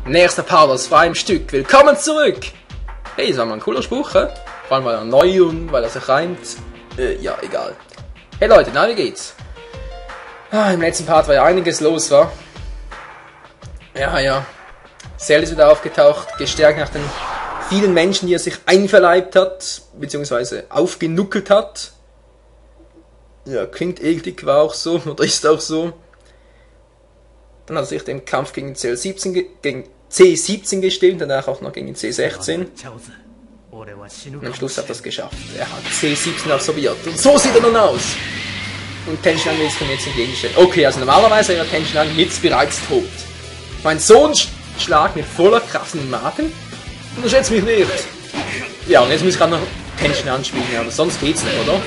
Nächster Part aus freiem Stück. Willkommen zurück! Hey, das war mal ein cooler Spruch, hä? Vor allem weil er neu und weil er sich reimt. Ja, egal. Hey Leute, na, wie geht's? Im letzten Part war ja einiges los, wa? Ja. Cell ist wieder aufgetaucht, gestärkt nach den vielen Menschen, die er sich einverleibt hat, beziehungsweise aufgenuckelt hat. Ja, klingt eklig, war auch so, oder ist auch so. Dann hat er sich den Kampf gegen C17 gestellt, danach auch noch gegen C16. Und am Schluss hat er es geschafft. Er hat C17 absolviert. Und so sieht er nun aus. Und Tenshinhan will es ihm jetzt entgegenstellen. Okay, also normalerweise wäre Tenshinhan jetzt bereits tot. Mein Sohn schlägt mit voller Kraft in den Magen. Unterschätzt mich nicht. Ja, und jetzt muss ich gerade noch Tenshinhan spielen, aber sonst geht's nicht, oder?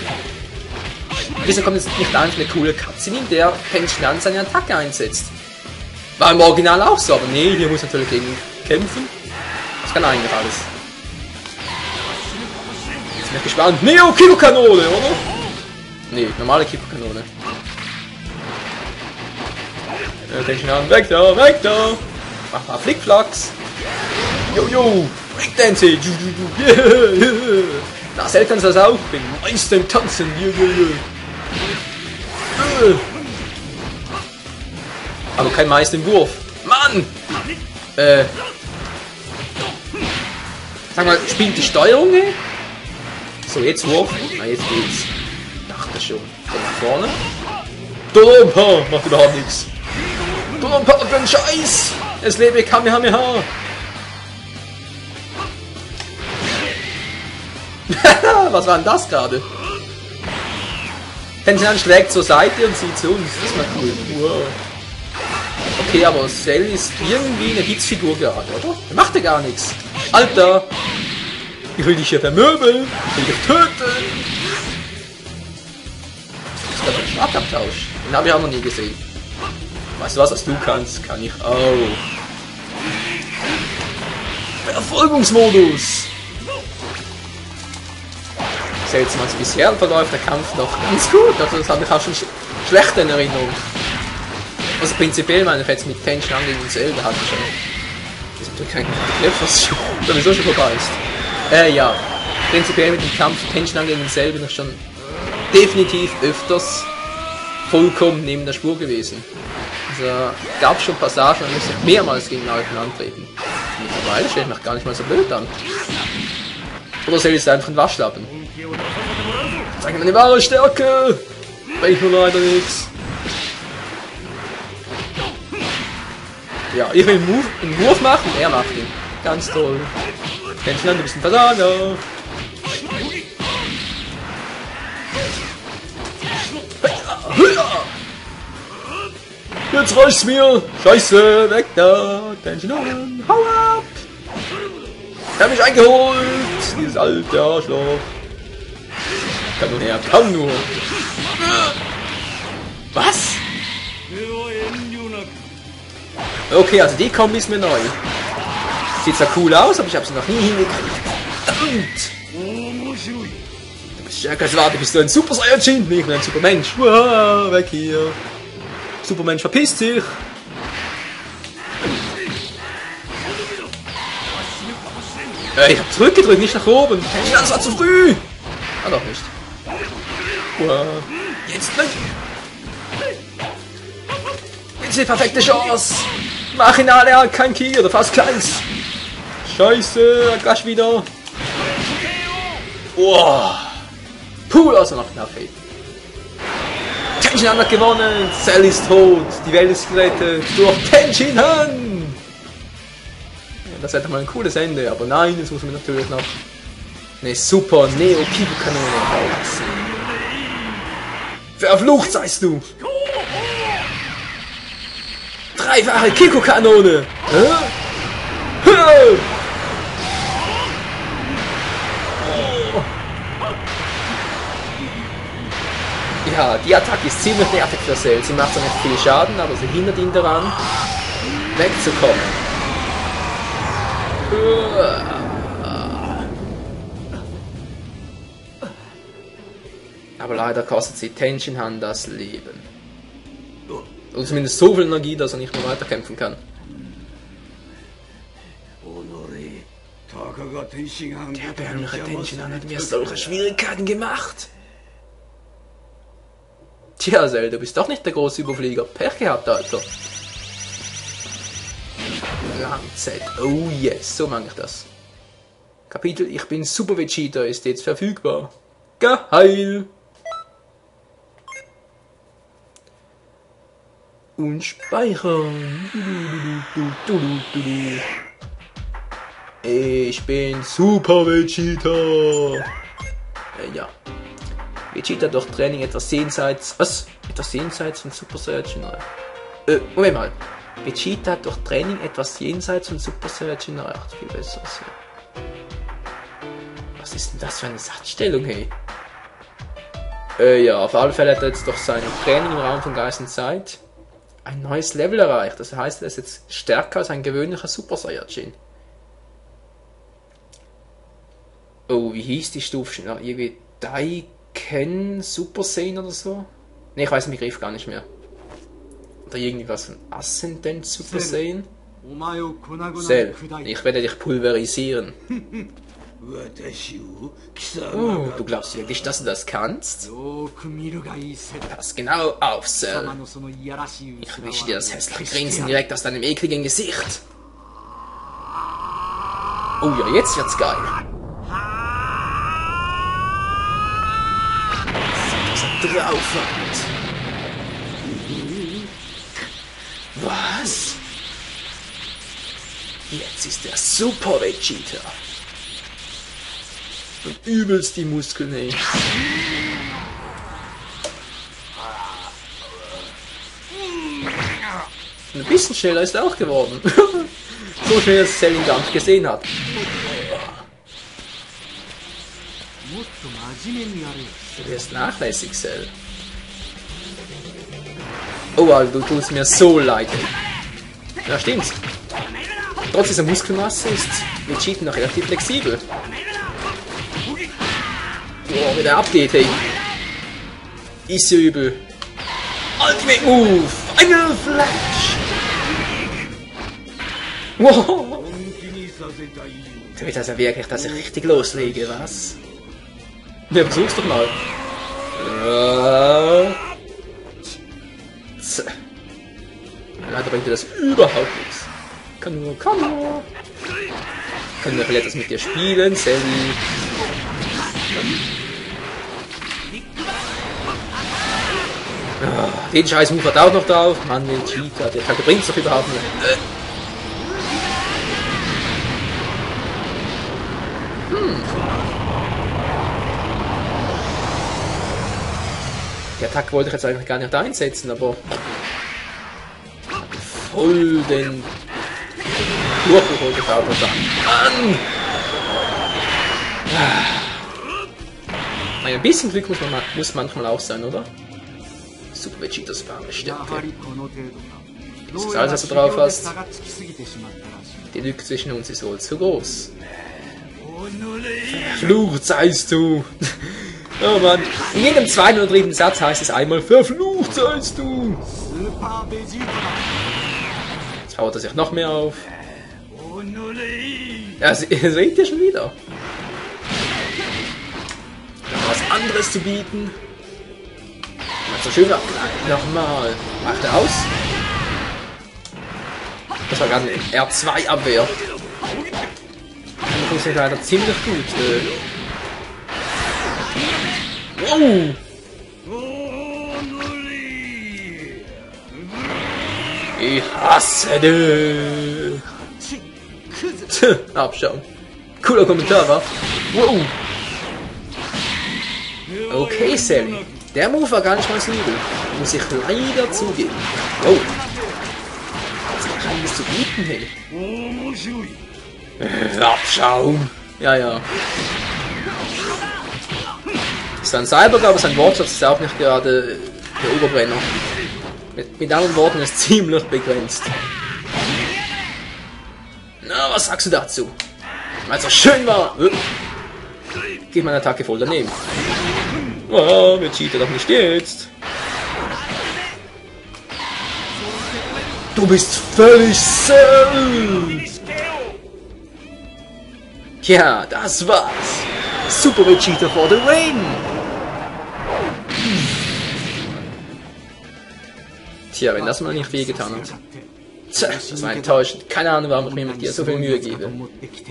Wieso kommt jetzt nicht einfach eine coole Cutscene, in der Tenshinhan seine Attacke einsetzt? War im Original auch so, aber nee, hier muss natürlich gegen kämpfen. Das kann eigentlich alles. Jetzt bin ich gespannt. Neo Kilo-Kanone, oder? Nee, normale Kilo-Kanone. Tenshinhan, weg da, weg da! Mach mal Flickflacks. Jojo! Breakdance! Yeah. Na, Cell kannst du das auch. Bin Meister im Tanzen. Aber kein Meister im Wurf. Mann! Sag mal, spielt die Steuerung, ey? So, jetzt Wurf. Na, jetzt geht's. Dachte schon. Komm nach vorne. Dolompa! Macht überhaupt nichts. Dolompa für den Scheiß! Es lebe Kamehameha! Was war denn das gerade? Tenshinhan schlägt zur Seite und sieht zu uns. Das ist mal cool. Wow. Okay, aber Cell ist irgendwie eine Hitzfigur gerade, oder? Er macht ja gar nichts. Alter! Ich will dich hier vermöbeln! Ich will dich töten! Das ist gerade ein Schlagabtausch. Den habe ich auch noch nie gesehen. Weißt du was du kannst? Kann ich auch. Verfolgungsmodus! Seltsam, als bisher verläuft der Kampf noch ganz gut. Also das habe ich auch schon schlecht in Erinnerung. Also prinzipiell meine ich jetzt mit Tenshinhan gegen Cell, da hatte ich schon. Das ist kein Begriff, was sowieso schon vorbei ist. Ja. Prinzipiell mit dem Kampf Tenshinhan gegen Cell bin ich schon definitiv öfters vollkommen neben der Spur gewesen. Also gab schon Passagen, da musste ich mehrmals gegen Leuten antreten. Mittlerweile stelle ich mich gar nicht mal so blöd an. Oder Cell ist einfach ein Waschlappen. Zeig meine wahre Stärke! Weil ich nur leider nichts. Ja, ich will einen Wurf machen, er macht ihn. Ganz toll. Tenshinhan, du bist ein Versager. Jetzt reicht's mir! Scheiße, weg da! Tenshinhan, hau ab! Er hat mich eingeholt! Dieses alte Arschloch! Kann nur her, kann nur! Was? Okay, also die Kombi ist mir neu. Sieht zwar cool aus, aber ich habe sie noch nie hingekriegt. Verdammt! Du bist stärker als Warte, bist du ein Super Saiyajin? Nee, ich bin ein Supermensch. Wow, weg hier! Supermensch, verpiss dich! Ich hab zurückgedrückt, nicht nach oben. Das war zu früh. Ah, doch nicht. Wow. Jetzt nicht. Jetzt die perfekte Chance. Machinale hat kein Ki oder fast keins. Scheiße, Agash wieder. Wow. Puh, also noch knapp. Tenshinhan hat gewonnen. Cell ist tot. Die Welt ist gerettet durch Tenshinhan. Das wäre mal ein cooles Ende, aber nein, jetzt muss man natürlich noch eine super Neo-Kilo-Kanone lassen. Verflucht seist du! Dreifache Kiko-Kanone! Ja, die Attacke ist ziemlich nervig für Cell. Sie macht zwar nicht viel Schaden, aber sie hindert ihn daran, wegzukommen. Aber leider kostet sie Tenshinhan das Leben. Oder zumindest so viel Energie, dass er nicht mehr weiterkämpfen kann. Der Berner Tenshinhan hat mir solche Schwierigkeiten gemacht. Tja, Cell, du bist doch nicht der große Überflieger. Pech gehabt, Alter. Langzeit. Oh yes, so mag ich das. Kapitel Ich bin Super Vegeta ist jetzt verfügbar. Geil! Und speichern. Ich bin Super Vegeta. Ja. Vegeta durch Training etwas jenseits. Was? Etwas jenseits von Super Saiyajin? Moment mal. Vegeta hat durch Training etwas jenseits von Super Saiyajin erreicht. Viel besser. Was ist denn das für eine Satzstellung, hey? Ja, auf alle Fälle hat er jetzt durch sein Training im Raum von Geist und Zeit ein neues Level erreicht. Das heißt, er ist jetzt stärker als ein gewöhnlicher Super Saiyajin. Oh, wie hieß die Stufe? Ja, irgendwie Daiken Super Saiyan oder so? Ne, ich weiß den Begriff gar nicht mehr. Oder irgendwie was von Ascendant Super Saiyan? Cell, ich werde dich pulverisieren. Oh, du glaubst wirklich, dass du das kannst? Pass genau auf, Cell. Ich wische dir das hässliche Grinsen direkt aus deinem ekligen Gesicht. Oh ja, jetzt wird's geil. Was er drauf hat. Was? Jetzt ist der Super Vegeta. Und übelst die Muskeln, ey. Ein bisschen schneller ist er auch geworden. So schnell, dass Cell ihn gar nicht gesehen hat. Du wirst nachlässig, Cell. Oh, Alter, du tust mir so leid. Ja, stimmt's. Trotz dieser Muskelmasse ist Vegeta noch relativ flexibel. Boah, wie der abgeht, hey. Ist ja übel. Ultimate Move! Final Flash! Wow! Du willst also wirklich, dass ich richtig loslege, was? Ja, versuch's doch mal. Leider bringt dir das überhaupt nichts. Kann nur. Können wir vielleicht das mit dir spielen, Sally? Den scheiß Move hat auch noch drauf. Mann, Vegeta, der bringt's doch überhaupt nicht. Die Attacke wollte ich jetzt eigentlich gar nicht einsetzen, aber voll den Durchbruch wollte ich auch noch sagen. Mann! Ein bisschen Glück muss manchmal auch sein, oder? Super Vegetas wahre Stärke. Das ist alles, was du drauf hast. Die Lücke zwischen uns ist wohl zu groß. Verflucht seist du! Oh Mann, in jedem zweiten oder dritten Satz heißt es einmal verflucht seist du! Jetzt baut er sich noch mehr auf. Ja, seht ihr schon wieder? Was anderes zu bieten. So schön war. Nochmal. Macht er aus? Das war gerade eine R2-Abwehr. Das funktioniert leider ziemlich gut. Wow! Ich hasse dich! Abschauen. Cooler Kommentar, wa? Wow! Okay, Sally. Der Move war gar nicht mal so übel. Muss ich leider zugeben. Oh. Das ist einiges zu bieten, hey. Abschauen. Ja. Ist ein Cyborg, aber sein Wortschatz ist auch nicht gerade der Oberbrenner. Mit anderen Worten ist ziemlich begrenzt. Na, was sagst du dazu? Weil es so schön war. Geht meine Attacke voll daneben. Oh, Vegeta doch nicht jetzt. Du bist völlig Cell. Ja, das war's. Super Vegeta for the win! Tja, wenn das mal nicht wehgetan hat. Tja, das war enttäuschend. Keine Ahnung, warum ich mir mit dir so viel Mühe gebe. Dich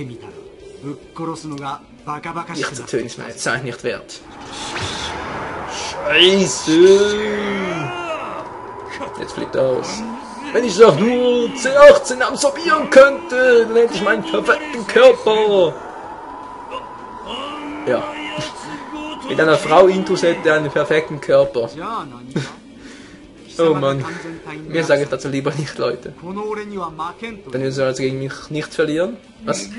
zu töten ist meine Zeit nicht wert. Scheiße! Jetzt fliegt er aus. Wenn ich doch nur C18 absorbieren könnte, dann hätte ich meinen perfekten Körper. Ja. Mit einer Frau Intus hätte er einen perfekten Körper. Oh Mann. Mir sage ich dazu lieber nicht, Leute. Dann würden sie also gegen mich nicht verlieren. Was?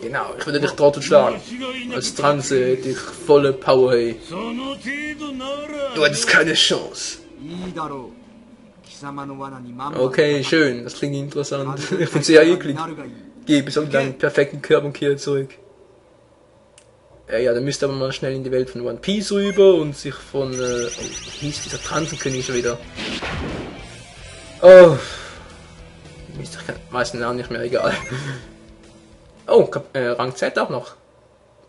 Genau, ich würde dich trotzdem schlagen. Als Transe hätte ich volle Power, hey. Du hättest keine Chance. Okay, schön, das klingt interessant. Ich finde es sehr eklig. Geh bis auf deinen perfekten Körper und kehre zurück. Ja, dann müsste aber mal schnell in die Welt von One Piece rüber und sich von... wie hieß dieser Transenkönig schon wieder? Oh. Mist, ich kann meisten Namen nicht mehr, egal. Oh, Rang Z auch noch.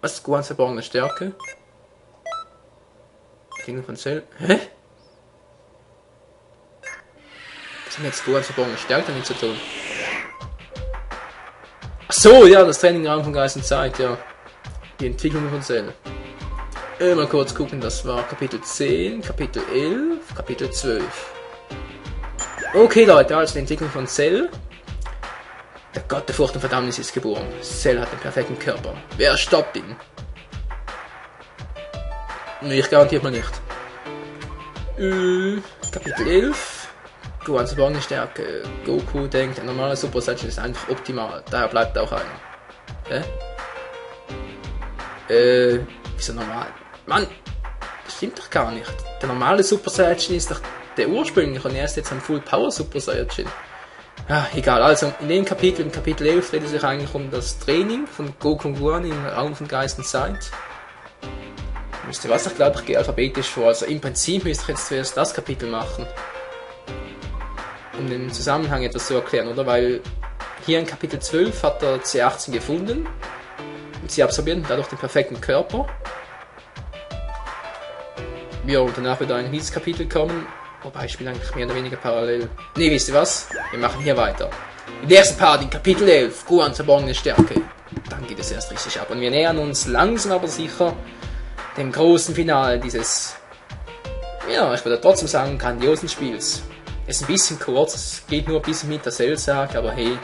Was ist Gohans verborgene Stärke? Klingel von Cell. Hä? Was hat jetzt Gohans verborgene Stärke damit zu tun? Ach so, ja, das Training Raum von Geist und Zeit, ja. Die Entwicklung von Cell. Mal kurz gucken, das war Kapitel 10, Kapitel 11, Kapitel 12. Okay Leute, also die Entwicklung von Cell. Der Gott der Furcht und Verdammnis ist geboren. Cell hat den perfekten Körper. Wer stoppt ihn? Nee, ich garantiere mal nicht. Kapitel 11. Gohans verborgene Stärke. Goku denkt, ein normaler Super Saiyan ist einfach optimal. Daher bleibt auch einer. Wieso normal? Mann, das stimmt doch gar nicht. Der normale Super Saiyan ist doch der ursprüngliche und er ist jetzt ein Full Power Super Saiyan. Ja, egal, also in dem Kapitel, im Kapitel 11, dreht es sich eigentlich um das Training von Goku und Gohan im Raum von Geist und Zeit. Wisst ihr was, ich glaube, ich gehe alphabetisch vor. Also im Prinzip müsste ich jetzt zuerst das Kapitel machen. Um den Zusammenhang etwas zu erklären, oder? Weil hier in Kapitel 12 hat er C18 gefunden. Und sie absorbieren dadurch den perfekten Körper. Ja, und danach wird ein nächstes Kapitel kommen. Wobei, ich spiele eigentlich mehr oder weniger parallel. Ne, wisst ihr was? Wir machen hier weiter. Im ersten Part, in Kapitel 11, Gohans verborgene Stärke. Dann geht es erst richtig ab. Und wir nähern uns langsam aber sicher dem großen Finale dieses, ja, ich würde trotzdem sagen, grandiosen Spiels. Es ist ein bisschen kurz, es geht nur ein bisschen mit der Cell-Sag, aber hey.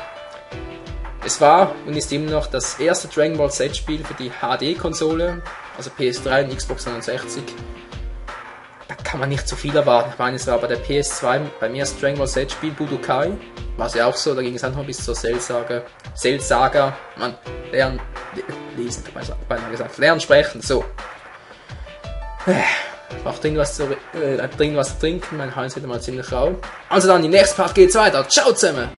Es war und ist immer noch das erste Dragon Ball Z-Spiel für die HD-Konsole, also PS3 und Xbox 360. Da kann man nicht zu viel erwarten. Ich meine, es war bei der PS2 beim ersten Dragon Ball Z-Spiel Budokai. War es ja auch so, da ging es einfach bis zur Cell-Saga. Man, lesen, beinahe gesagt, lernen, sprechen, so. Braucht dringend was zu trinken, mein Hals wird mal ziemlich rau. Also dann, im nächsten Part geht's weiter. Ciao zusammen!